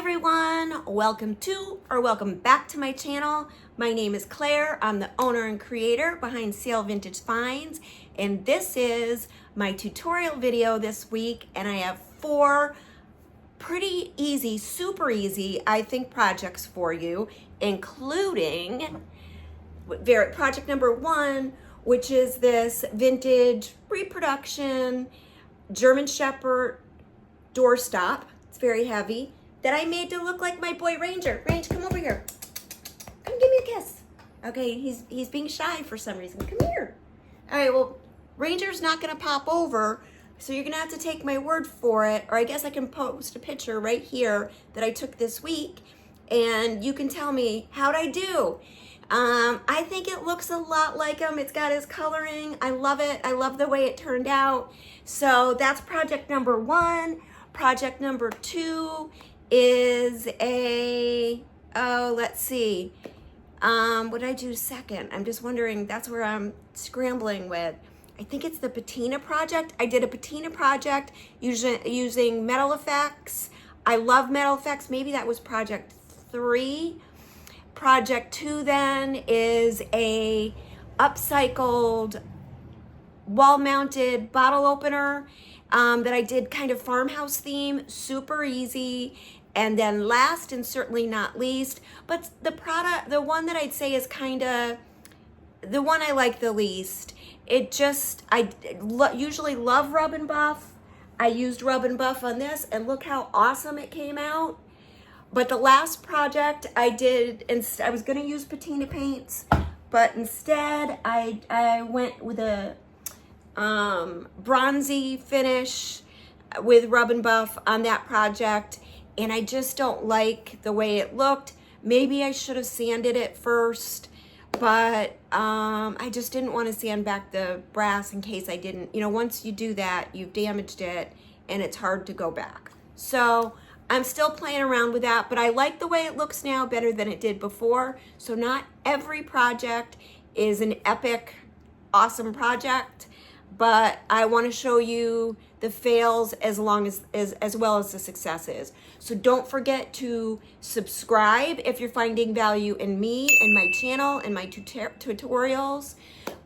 everyone, welcome to or welcome back to my channel. My name is Claire. I'm the owner and creator behind Sale Vintage Finds, and this is my tutorial video this week, and I have 4 pretty easy, super easy, I think, projects for you, including project number 1, which is this vintage reproduction German Shepherd doorstop. It's very heavy, that I made to look like my boy Ranger. Range, come over here. Come give me a kiss. Okay, he's being shy for some reason. Come here. All right, well, Ranger's not gonna pop over, so you're gonna have to take my word for it, or I guess I can post a picture right here that I took this week, and you can tell me, how'd I do? I think it looks a lot like him. It's got his coloring. I love it. I love the way it turned out. So that's project number 1. Project number 2 is let's see. What did I do second? I'm just wondering, that's where I'm scrambling with. I think it's the Patina project. I did a Patina project using metal effects. I love metal effects. Maybe that was project 3. Project 2 then is a upcycled wall-mounted bottle opener that I did kind of farmhouse theme, super easy. And then last and certainly not least, but the one that I'd say is kind of the one I like the least. I usually love rub and buff. I used rub and buff on this, and look how awesome it came out. But the last project I did, I was gonna use patina paints, but instead I went with a bronzy finish with rub and buff on that project, and I just don't like the way it looked. Maybe I should have sanded it first, but I just didn't want to sand back the brass in case I didn't. You know, once you do that, you've damaged it, and it's hard to go back. So I'm still playing around with that, but I like the way it looks now better than it did before. So not every project is an epic, awesome project, but I want to show you the fails as well as the successes. So don't forget to subscribe if you're finding value in me and my channel and my tutorials.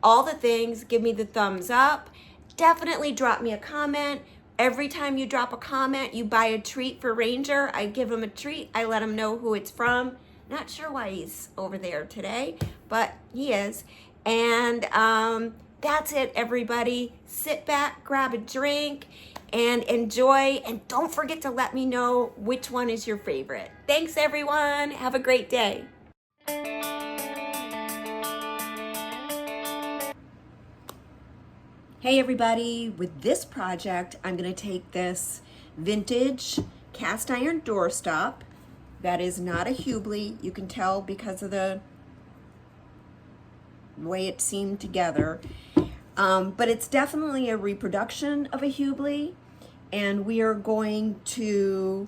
All the things, give me the thumbs up. Definitely drop me a comment. Every time you drop a comment, you buy a treat for Ranger. I give him a treat. I let him know who it's from. Not sure why he's over there today, but he is. And that's it, everybody. Sit back, grab a drink, and enjoy. And don't forget to let me know which one is your favorite. Thanks, everyone. Have a great day. Hey everybody, with this project, I'm gonna take this vintage cast iron doorstop. That is not a Hubley. You can tell because of the way it seamed together. But it's definitely a reproduction of a Hubley, and we are going to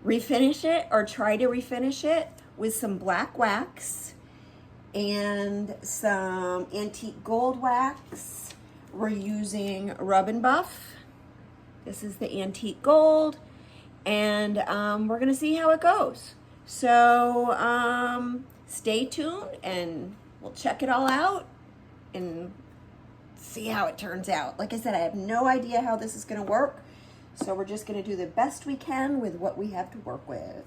refinish it, or try to refinish it, with some black wax and some antique gold wax. We're using rub and buff. This is the antique gold, and we're gonna see how it goes. So stay tuned, and we'll check it all out and see how it turns out. Like I said, I have no idea how this is gonna work, so we're just gonna do the best we can with what we have to work with.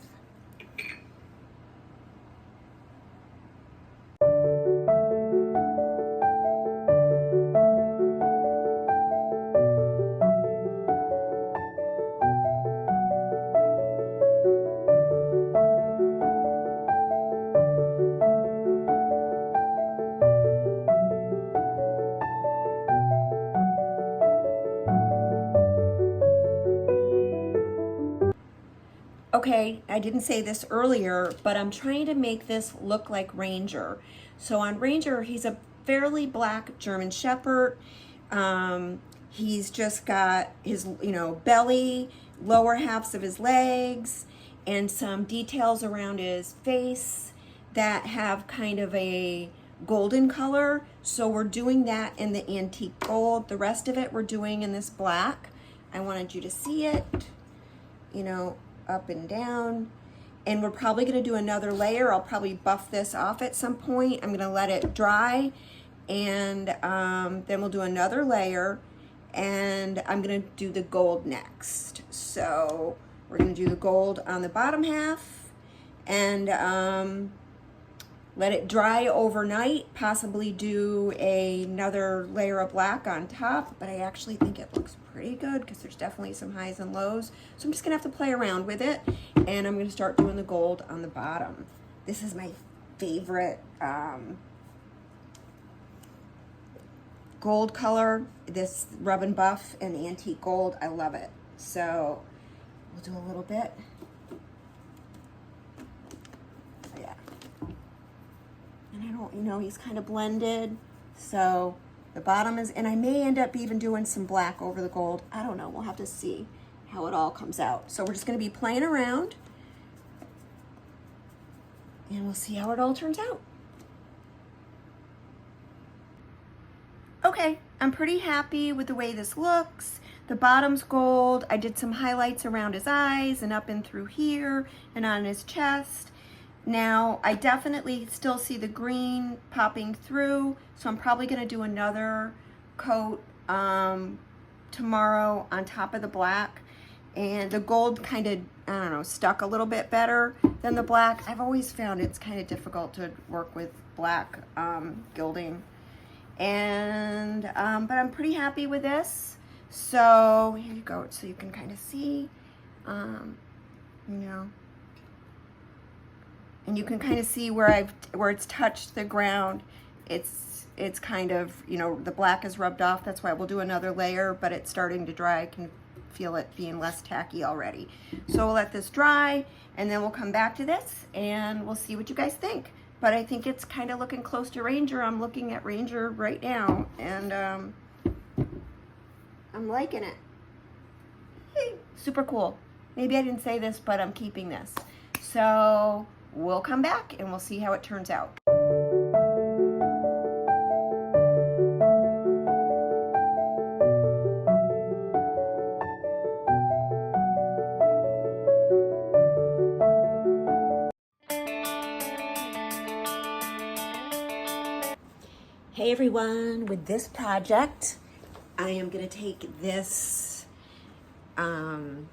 Okay, I didn't say this earlier, but I'm trying to make this look like Ranger. So on Ranger, he's a fairly black German Shepherd. He's just got his, belly, lower halves of his legs, and some details around his face that have kind of a golden color. So we're doing that in the antique gold. The rest of it we're doing in this black. I wanted you to see it, up and down. and we're probably gonna do another layer. I'll probably buff this off at some point. I'm gonna let it dry, and then we'll do another layer, and I'm gonna do the gold next. So we're gonna do the gold on the bottom half, and let it dry overnight, possibly do another layer of black on top, but I actually think it looks pretty good because there's definitely some highs and lows. So I'm just gonna have to play around with it, and I'm gonna start doing the gold on the bottom. This is my favorite gold color, this Rub and Buff and antique gold. I love it. So we'll do a little bit. Yeah. And I don't, you know, he's kind of blended. So the bottom is, and I may end up even doing some black over the gold. I don't know, we'll have to see how it all comes out. So we're just gonna be playing around, and we'll see how it all turns out. Okay, I'm pretty happy with the way this looks. The bottom's gold. I did some highlights around his eyes and up and through here and on his chest. Now, I definitely still see the green popping through, so I'm probably gonna do another coat tomorrow on top of the black. And the gold kind of, I don't know, stuck a little bit better than the black. I've always found it's kind of difficult to work with black gilding. And, but I'm pretty happy with this. So here you go, so you can kind of see, you know, and you can kind of see where it's touched the ground. It's kind of, you know, the black is rubbed off. That's why we'll do another layer, but it's starting to dry. I can feel it being less tacky already. So we'll let this dry, and then we'll come back to this and we'll see what you guys think. But I think it's kind of looking close to Ranger. I'm looking at Ranger right now, and I'm liking it. Super cool. Maybe I didn't say this, but I'm keeping this. So we'll come back and we'll see how it turns out. Hey everyone, with this project, I am gonna take this, you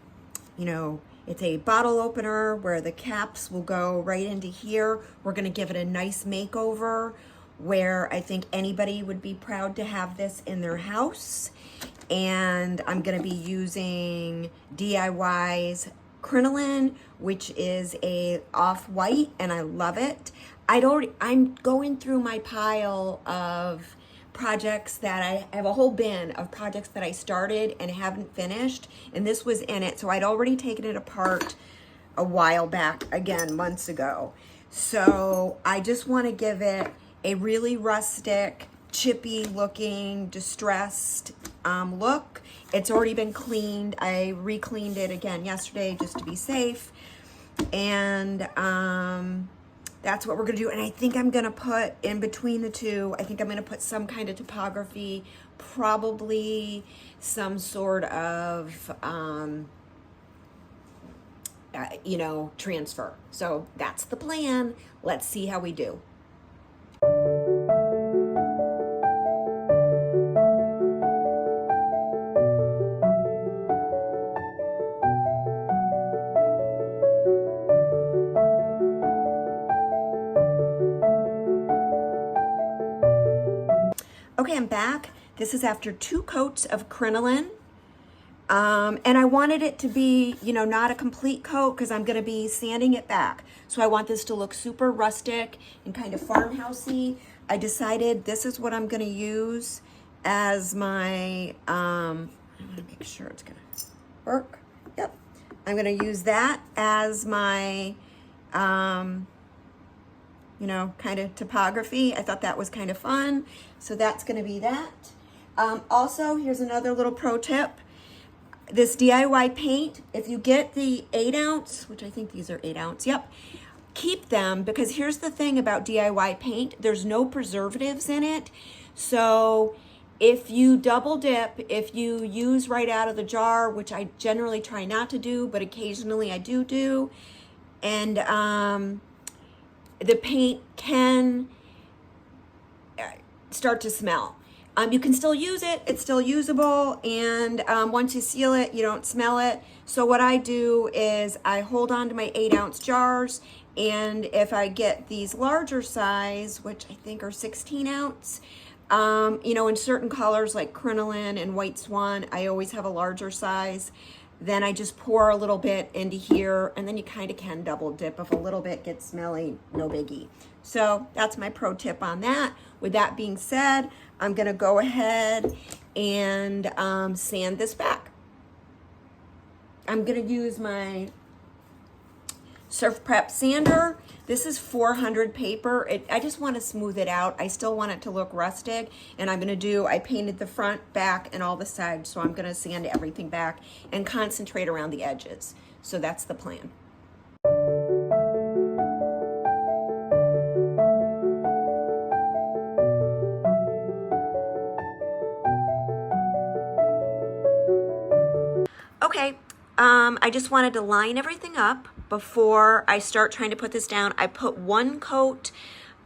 know, it's a bottle opener where the caps will go right into here. We're gonna give it a nice makeover where I think anybody would be proud to have this in their house. And I'm gonna be using DIY's crinoline, which is a off-white, and I love it. I'm going through my pile of projects that I have, a whole bin of projects that I started and haven't finished, and this was in it. So I'd already taken it apart a while back, again, months ago. So I just want to give it a really rustic, chippy looking, distressed look. It's already been cleaned. I re-cleaned it again yesterday just to be safe. And that's what we're gonna do. And I think I'm gonna put in between the two, I think I'm gonna put some kind of topography, probably some sort of, you know, transfer. So that's the plan. Let's see how we do. Okay, I'm back. This is after 2 coats of crinoline. And I wanted it to be, you know, not a complete coat because I'm gonna be sanding it back. So I want this to look super rustic and kind of farmhousey. I decided this is what I'm gonna use as my, I'm gonna make sure it's gonna work. Yep. I'm gonna use that as my, you know, kind of topography. I thought that was kind of fun. So that's gonna be that. Also, here's another little pro tip. This DIY paint, if you get the 8 ounce, which I think these are 8 ounce, yep, keep them, because here's the thing about DIY paint, there's no preservatives in it. So if you double dip, if you use right out of the jar, which I generally try not to do, but occasionally I do, and the paint can start to smell. You can still use it, it's still usable, and once you seal it, you don't smell it. So what I do is I hold on to my 8-ounce jars, and if I get these larger size, which I think are 16-ounce, you know, in certain colors like crinoline and white swan, I always have a larger size. Then I just pour a little bit into here, and then you kind of can double dip. If a little bit gets smelly, no biggie. So that's my pro tip on that. With that being said, I'm gonna go ahead and sand this back. I'm gonna use my Surf Prep sander. This is 400 paper. I just want to smooth it out. I still want it to look rustic, and I painted the front, back, and all the sides, so I'm gonna sand everything back and concentrate around the edges. So that's the plan. Okay, I just wanted to line everything up before I start trying to put this down. I put 1 coat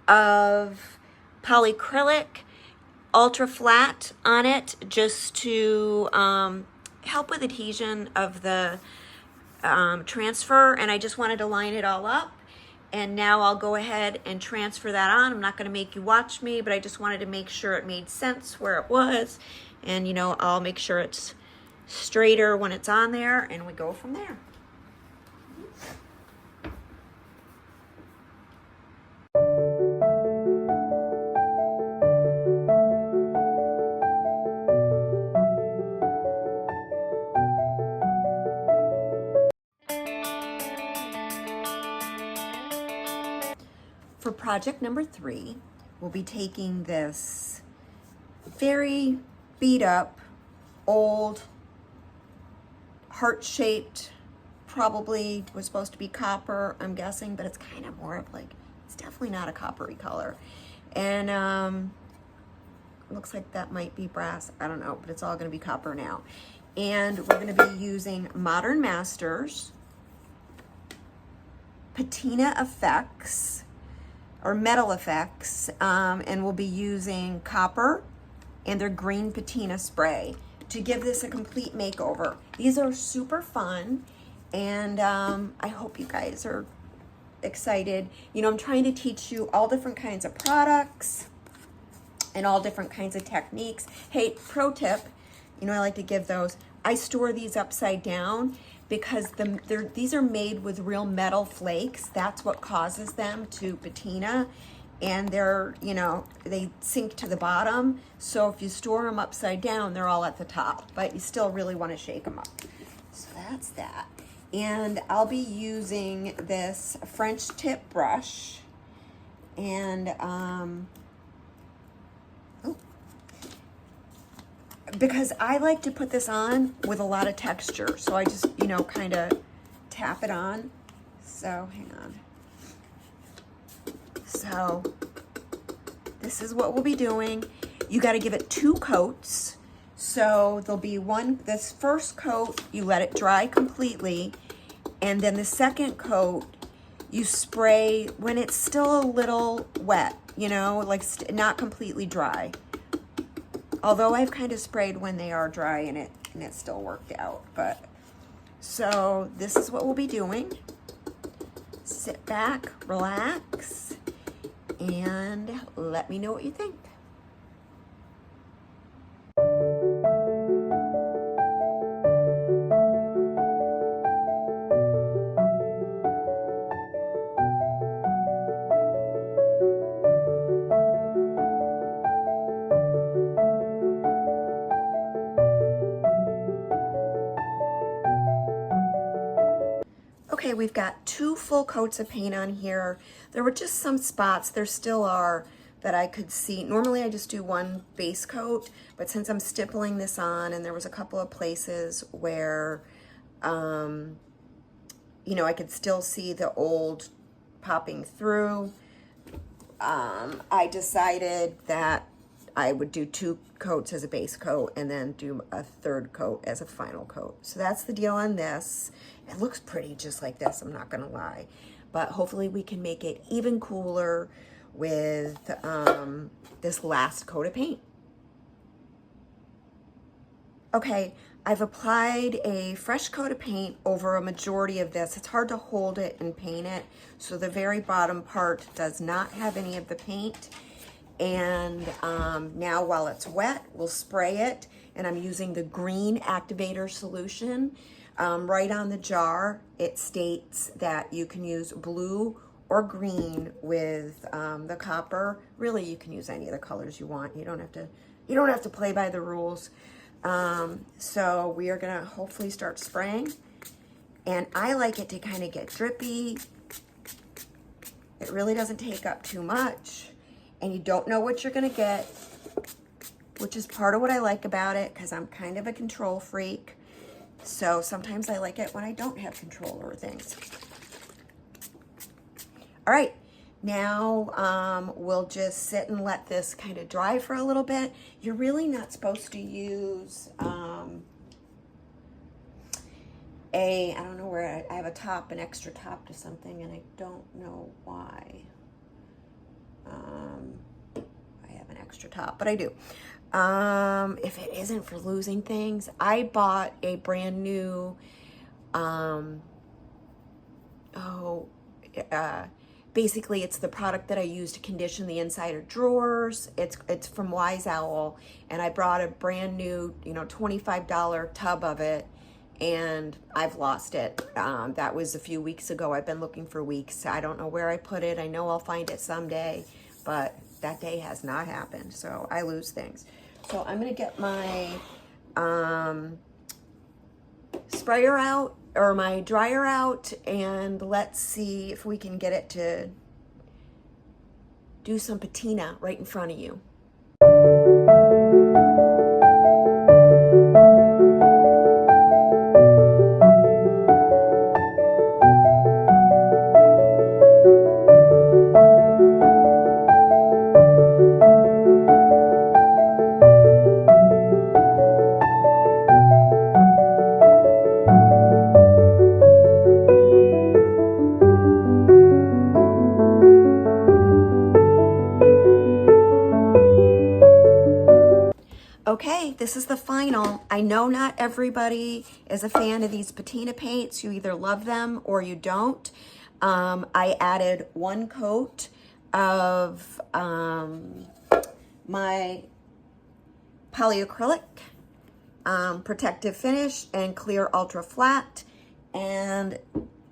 of polyacrylic ultra flat on it just to help with adhesion of the transfer, and I just wanted to line it all up. And now I'll go ahead and transfer that on. I'm not going to make you watch me, but I just wanted to make sure it made sense where it was, and you know, I'll make sure it's straighter when it's on there, and we go from there. For project number 3, we'll be taking this very beat up, old, heart-shaped, probably was supposed to be copper, I'm guessing, but it's kind of more of like, it's definitely not a coppery color. And looks like that might be brass, I don't know, but it's all gonna be copper now. And we're gonna be using Modern Masters, Patina Effects, or Metal Effects, and we'll be using copper and their green patina spray to give this a complete makeover. These are super fun, and I hope you guys are excited. You know, I'm trying to teach you all different kinds of products and all different kinds of techniques. Hey, pro tip, you know, I like to give those. I store these upside down because these are made with real metal flakes. That's what causes them to patina. And they're, you know, they sink to the bottom. So if you store them upside down, they're all at the top, but you still really want to shake them up. So that's that. And I'll be using this French tip brush, and because I like to put this on with a lot of texture. So I just, you know, kind of tap it on. So hang on. So this is what we'll be doing. You got to give it 2 coats. So there'll be this first coat, you let it dry completely. And then the second coat, you spray when it's still a little wet, you know, like not completely dry. Although I've kind of sprayed when they are dry and it still worked out. But so this is what we'll be doing. Sit back, relax, and let me know what you think. Okay, we've got 2 full coats of paint on here. There were just some spots, there still are, that I could see. Normally I just do 1 base coat, but since I'm stippling this on, and there was a couple of places where, you know, I could still see the old popping through, I decided that I would do 2 coats as a base coat and then do a 3rd coat as a final coat. So that's the deal on this. It looks pretty just like this, I'm not gonna lie. But hopefully we can make it even cooler with this last coat of paint. Okay, I've applied a fresh coat of paint over a majority of this. It's hard to hold it and paint it, so the very bottom part does not have any of the paint. And now while it's wet, we'll spray it, and I'm using the green activator solution. Right on the jar, it states that you can use blue or green with the copper. Really, you can use any of the colors you want. You don't have to play by the rules. So we are gonna hopefully start spraying, and I like it to kind of get drippy. It really doesn't take up too much, and you don't know what you're gonna get, which is part of what I like about it, because I'm kind of a control freak. So sometimes I like it when I don't have control over things. All right, now we'll just sit and let this kind of dry for a little bit. You're really not supposed to use I don't know where, I have a top, an extra top to something, and I don't know why. I have an extra top, but I do. If it isn't for losing things, I bought a brand new, basically it's the product that I use to condition the inside of drawers. It's from Wise Owl, and I brought a brand new, $25 tub of it, and I've lost it. That was a few weeks ago. I've been looking for weeks. I don't know where I put it. I know I'll find it someday, but that day has not happened, so I lose things. So I'm gonna get my sprayer out, or my dryer out, and let's see if we can get it to do some patina right in front of you. Okay, this is the final. I know not everybody is a fan of these patina paints. You either love them or you don't. I added 1 coat of my polyacrylic protective finish and clear ultra flat. And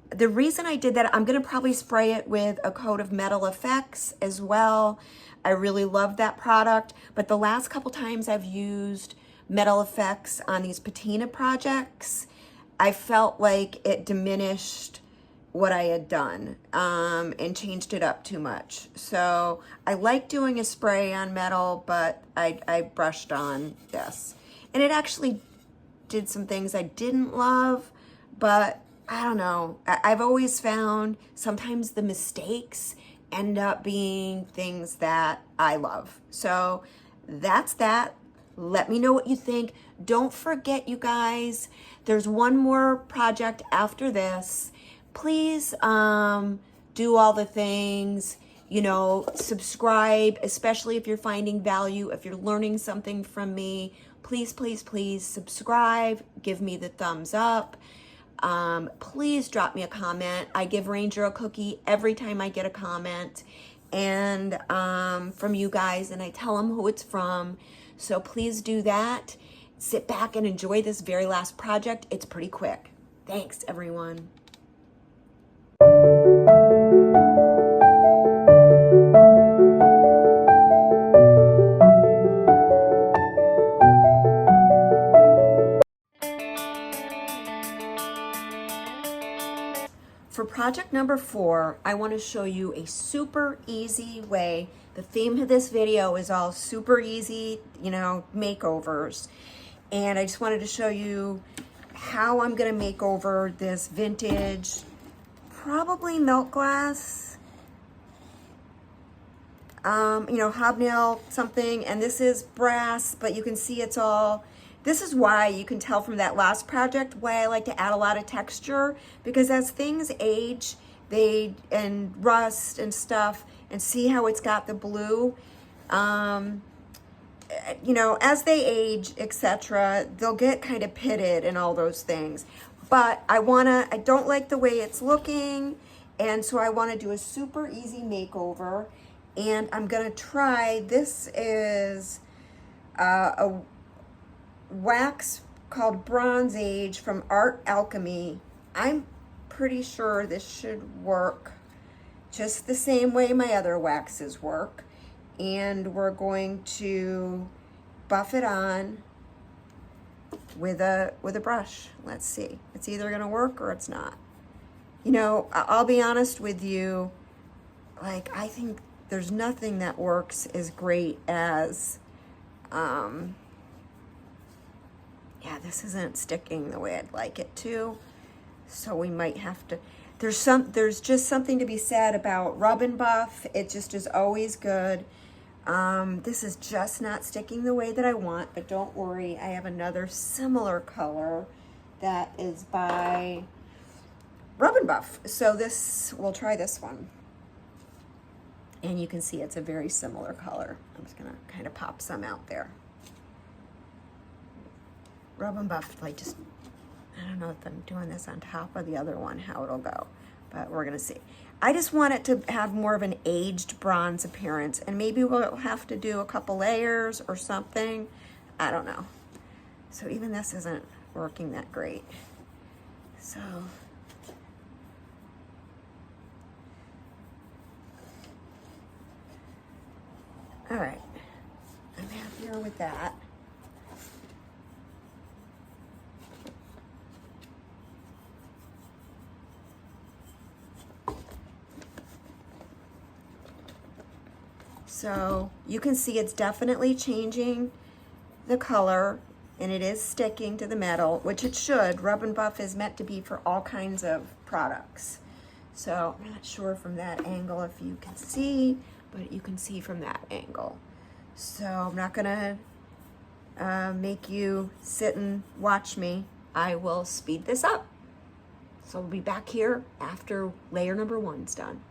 the reason I did that, I'm gonna probably spray it with a coat of Metal Effects as well. I really love that product, but the last couple times I've used Metal Effects on these patina projects, I felt like it diminished what I had done and changed it up too much. So I like doing a spray on metal, but I brushed on this. And it actually did some things I didn't love, but I don't know. I've always found sometimes the mistakes end up being things that I love. So that's that. Let me know what you think. Don't forget, you guys, there's one more project after this. Please do all the things, subscribe, especially if you're finding value, if you're learning something from me. Please, please, please subscribe. Give me the thumbs up. Please drop me a comment. I give Ranger a cookie every time I get a comment and from you guys, and I tell them who it's from. So please do that. Sit back and enjoy this very last project. It's pretty quick. Thanks, everyone. For project number 4, I want to show you a super easy way. The theme of this video is all super easy, makeovers. And I just wanted to show you how I'm going to make over this vintage, probably milk glass, you know, hobnail something, and this is brass, but you can see it's all, this is why you can tell from that last project why I like to add a lot of texture, because as things age, and rust and stuff, and see how it's got the blue, you know, as they age, etc., they'll get kind of pitted and all those things. But I don't like the way it's looking, and so I want to do a super easy makeover. And I'm gonna try, this is a wax called Bronze Age from Art Alchemy. I'm pretty sure this should work just the same way my other waxes work. And we're going to buff it on with a brush. Let's see. It's either gonna work or it's not. You know, I'll be honest with you, like, I think there's nothing that works as great as, yeah, this isn't sticking the way I'd like it to. So we might have to, there's just something to be said about rub and buff. It just is always good. This is just not sticking the way that I want, but don't worry, I have another similar color that is by Rub and Buff. So we'll try this one. And you can see it's a very similar color. I'm just gonna kind of pop some out there. Rub and Buff, like, just, I don't know if I'm doing this on top of the other one, how it'll go, but we're gonna see. I just want it to have more of an aged bronze appearance, and maybe we'll have to do a couple layers or something. I don't know. So even this isn't working that great. So, all right, I'm happier with that. So you can see it's definitely changing the color, and it is sticking to the metal, which it should. Rub and Buff is meant to be for all kinds of products. So I'm not sure from that angle if you can see, but you can see from that angle. So I'm not gonna make you sit and watch me. I will speed this up. So we'll be back here after layer number 1's done.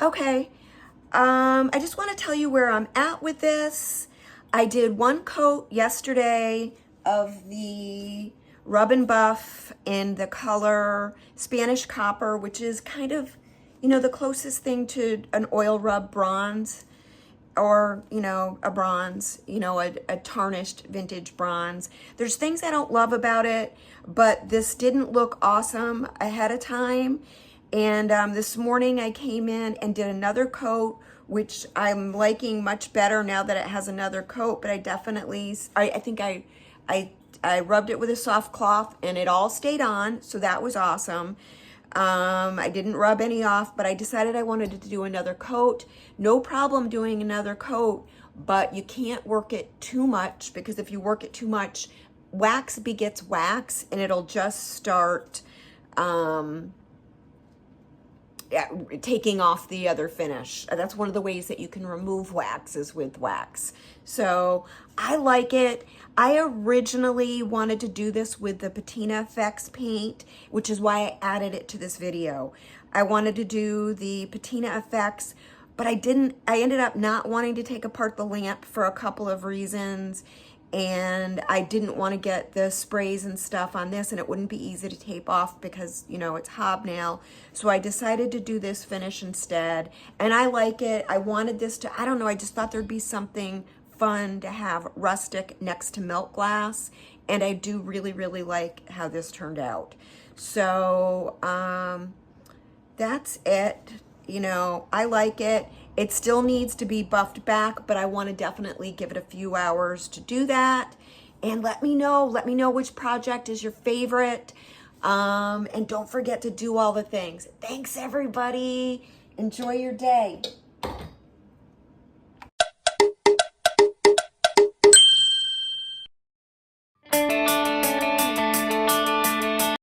Okay, I just want to tell you where I'm at with this. I did one coat yesterday of the Rub and Buff in the color Spanish Copper, which is kind of, you know, the closest thing to an oil rub bronze, or, you know, a bronze, you know, a tarnished vintage bronze. There's things I don't love about it, but this didn't look awesome ahead of time. And this morning I came in and did another coat, which I'm liking much better now that it has another coat, but I definitely, I think I rubbed it with a soft cloth and it all stayed on, so that was awesome. I didn't rub any off, but I decided I wanted to do another coat. No problem doing another coat, but you can't work it too much, because if you work it too much, wax begets wax, and it'll just start taking off the other finish. That's one of the ways that you can remove wax, is with wax. So I like it. I originally wanted to do this with the Patina Effects paint, which is why I added it to this video. I wanted to do the Patina Effects, but I ended up not wanting to take apart the lamp for a couple of reasons. And I didn't want to get the sprays and stuff on this, and it wouldn't be easy to tape off because, you know, it's hobnail. So I decided to do this finish instead, and I like it. I wanted this to, I don't know, I just thought there'd be something fun to have rustic next to milk glass, and I do really, really like how this turned out. So that's it. You know, I like it. It still needs to be buffed back, but I want to definitely give it a few hours to do that. And let me know which project is your favorite. And don't forget to do all the things. Thanks, everybody. Enjoy your day.